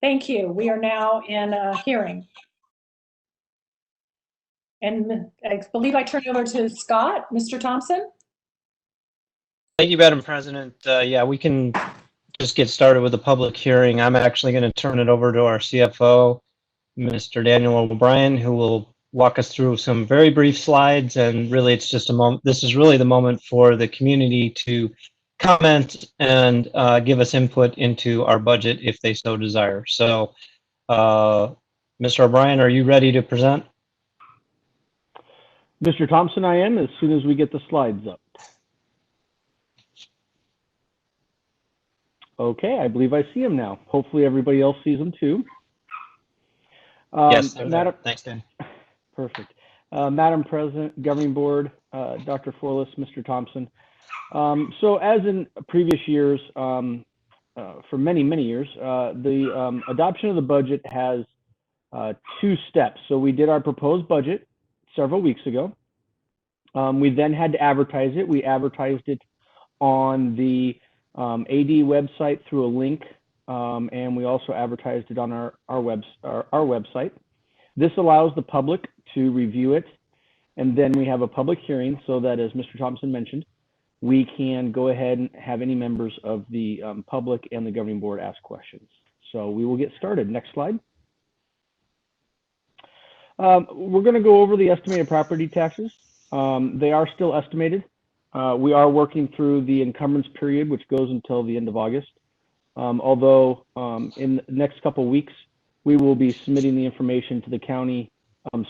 Thank you. We are now in a hearing. And I believe I turn it over to Scott, Mr. Thompson. Thank you, Madam President. Yeah, we can just get started with the public hearing. I'm actually going to turn it over to our CFO, Mr. Daniel O'Brien, who will walk us through some very brief slides. And really, it's just a moment. This is really the moment for the community to comment and give us input into our budget if they so desire. So, Mr. O'Brien, are you ready to present? Mr. Thompson, I am, as soon as we get the slides up. Okay, I believe I see them now. Hopefully everybody else sees them too. Yes, thanks, Dan. Perfect. Madam President, Governing Board, Dr. Forlis, Mr. Thompson. So as in previous years, for many, many years, the adoption of the budget has two steps. So we did our proposed budget several weeks ago. We then had to advertise it. We advertised it on the AD website through a link, and we also advertised it on our website. This allows the public to review it, and then we have a public hearing so that, as Mr. Thompson mentioned, we can go ahead and have any members of the public and the governing board ask questions. So we will get started. Next slide. We're going to go over the estimated property taxes. They are still estimated. We are working through the encumbrance period, which goes until the end of August. Although in the next couple of weeks, we will be submitting the information to the county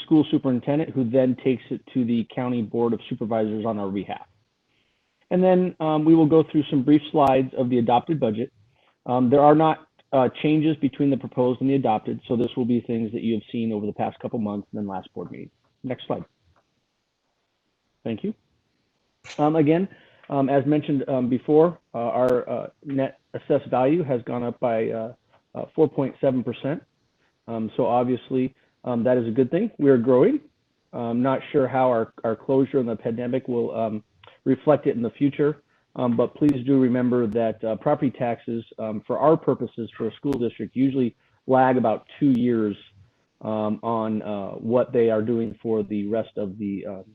school superintendent, who then takes it to the county board of supervisors on our behalf. And then we will go through some brief slides of the adopted budget. There are not changes between the proposed and the adopted, so this will be things that you have seen over the past couple months and then last board meeting. Next slide. Thank you. Again, as mentioned before, our net assessed value has gone up by 4.7%. So obviously, that is a good thing. We are growing. Not sure how our closure and the pandemic will reflect it in the future, but please do remember that property taxes, for our purposes for a school district, usually lag about 2 years on what they are doing for the rest of the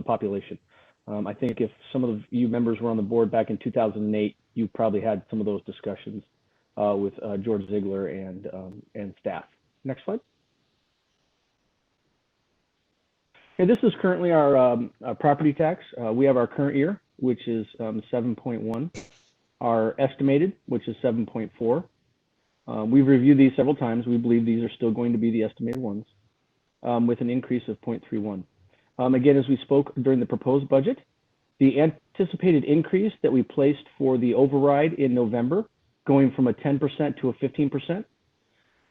population. I think if some of you members were on the board back in 2008, you probably had some of those discussions with George Ziegler and staff. Next slide. Okay, this is currently our property tax. We have our current year, which is 7.1, our estimated, which is 7.4. We've reviewed these several times. We believe these are still going to be the estimated ones, with an increase of 0.31. Again, as we spoke during the proposed budget, the anticipated increase that we placed for the override in November, going from a 10% to a 15%,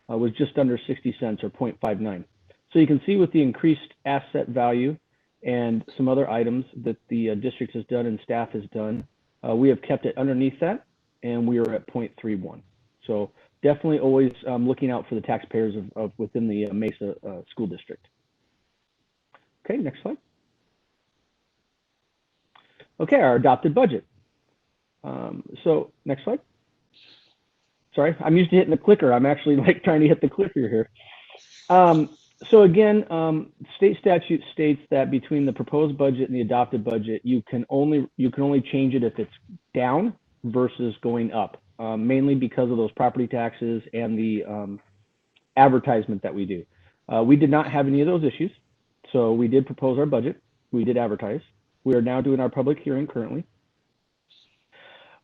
was just under 60 cents, or 0.59. So you can see with the increased asset value and some other items that the district has done and staff has done, we have kept it underneath that, and we are at 0.31. So definitely always looking out for the taxpayers of within the Mesa school district. Okay, next slide. Okay, our adopted budget. So next slide. Sorry, I'm used to hitting the clicker. I'm actually like trying to hit the clicker here. So again, state statute states that between the proposed budget and the adopted budget, you can only change it if it's down versus going up, mainly because of those property taxes and the advertisement that we do. We did not have any of those issues. So we did propose our budget. We did advertise. We are now doing our public hearing currently.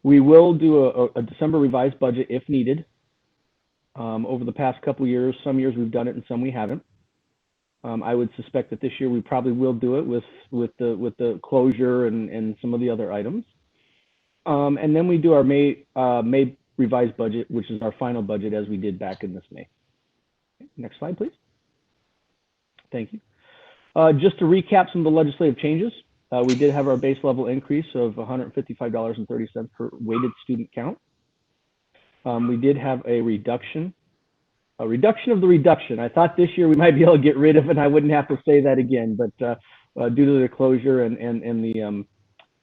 We will do a December revised budget if needed. Over the past couple of years, some years we've done it and some we haven't. I would suspect that this year we probably will do it with the closure and some of the other items. And then we do our May revised budget, which is our final budget as we did back in this May. Next slide, please. Thank you. Just to recap some of the legislative changes, we did have our base level increase of $155.30 per weighted student count. We did have a reduction of the reduction. I thought this year we might be able to get rid of it and I wouldn't have to say that again, but due to the closure and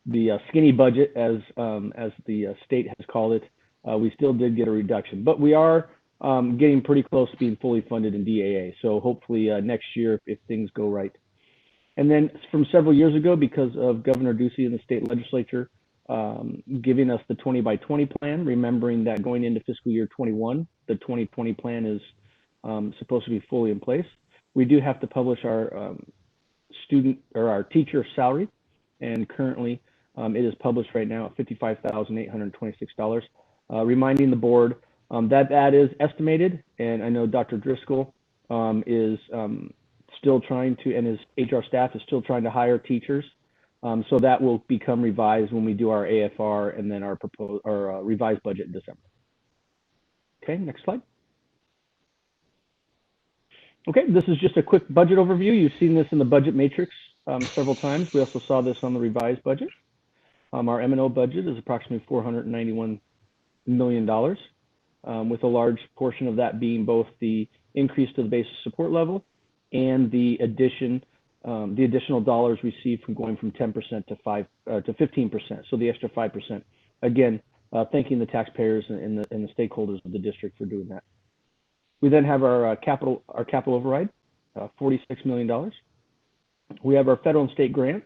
the skinny budget, as the state has called it, we still did get a reduction, but we are getting pretty close to being fully funded in DAA. So hopefully next year, if things go right. And then from several years ago, because of Governor Ducey and the state legislature giving us the 20 by 20 plan, remembering that going into fiscal year 21, the 2020 plan is supposed to be fully in place. We do have to publish our student or our teacher salary, and currently it is published right now at $55,826. Reminding the board that is estimated, and I know Dr. Driscoll is still trying to, and his HR staff is still trying to hire teachers. So that will become revised when we do our AFR and then our proposed or revised budget in December. Okay, next slide. Okay, this is just a quick budget overview. You've seen this in the budget matrix several times. We also saw this on the revised budget. Our M&O budget is approximately $491 million, with a large portion of that being both the increase to the basic support level and the additional dollars received from going from 10% to 15%. So the extra 5%. Again, thanking the taxpayers and the stakeholders of the district for doing that. We then have our capital override, $46 million. We have our federal and state grant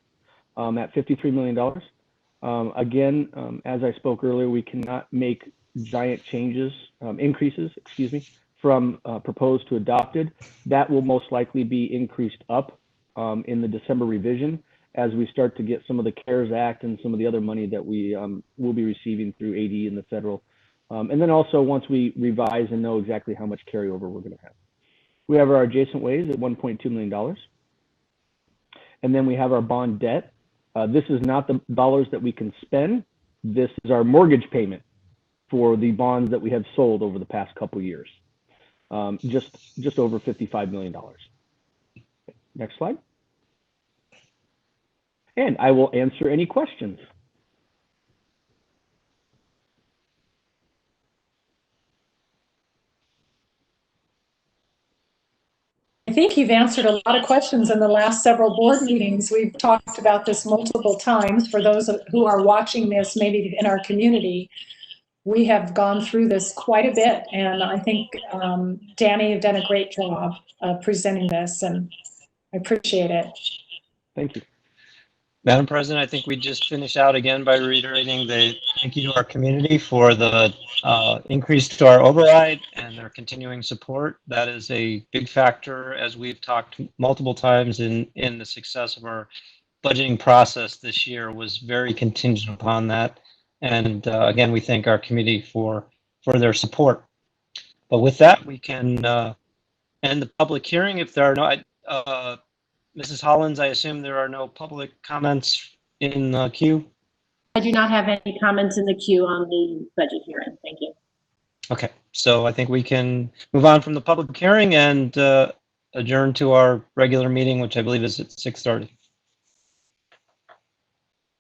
at $53 million. Again, as I spoke earlier, we cannot make giant increases, from proposed to adopted. That will most likely be increased up in the December revision as we start to get some of the CARES Act and some of the other money that we will be receiving through AD and the federal. And then also once we revise and know exactly how much carryover we're going to have. We have our adjacent ways at $1.2 million. And then we have our bond debt. This is not the dollars that we can spend. This is our mortgage payment for the bonds that we have sold over the past couple years. Just over $55 million. Next slide. And I will answer any questions. I think you've answered a lot of questions in the last several board meetings. We've talked about this multiple times. For those who are watching this, maybe in our community, we have gone through this quite a bit. And I think, Danny, you've done a great job of presenting this, and I appreciate it. Thank you. Madam President, I think we just finish out again by reiterating the thank you to our community for the increase to our override and their continuing support. That is a big factor, as we've talked multiple times in the success of our budgeting process this year, was very contingent upon that. And again, we thank our committee for their support. But with that, we can end the public hearing. If there are no, Mrs. Hollins, I assume there are no public comments in the queue? I do not have any comments in the queue on the budget hearing. Thank you. Okay, so I think we can move on from the public hearing and adjourn to our regular meeting, which I believe is at 6:30.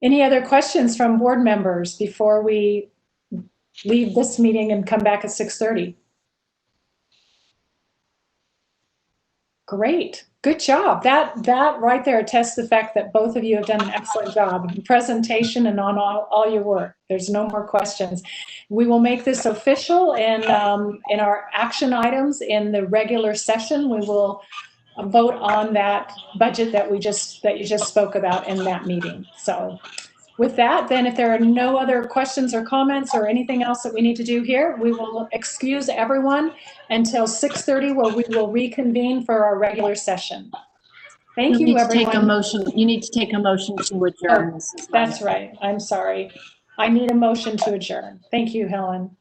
Any other questions from board members before we leave this meeting and come back at 6:30? Great, good job. That right there attests the fact that both of you have done an excellent job in presentation and on all your work. There's no more questions. We will make this official in our action items in the regular session. We will vote on that budget that you just spoke about in that meeting. So with that, then, if there are no other questions or comments or anything else that we need to do here, we will excuse everyone until 6:30, where we will reconvene for our regular session. Thank you, everyone. You need to take a motion to adjourn. Oh, that's right. I'm sorry. I need a motion to adjourn. Thank you, Helen.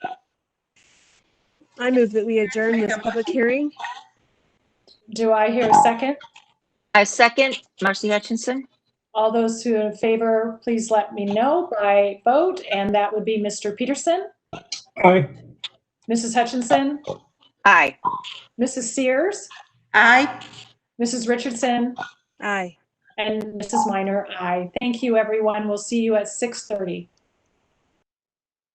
I move that we adjourn this public hearing. Do I hear a second? I second, Marcy Hutchinson. All those who are in favor, please let me know by vote, and that would be Mr. Peterson. Aye. Mrs. Hutchinson. Aye. Mrs. Sears. Aye. Mrs. Richardson. Aye. And Mrs. Minor, aye. Thank you, everyone. We'll see you at 6:30.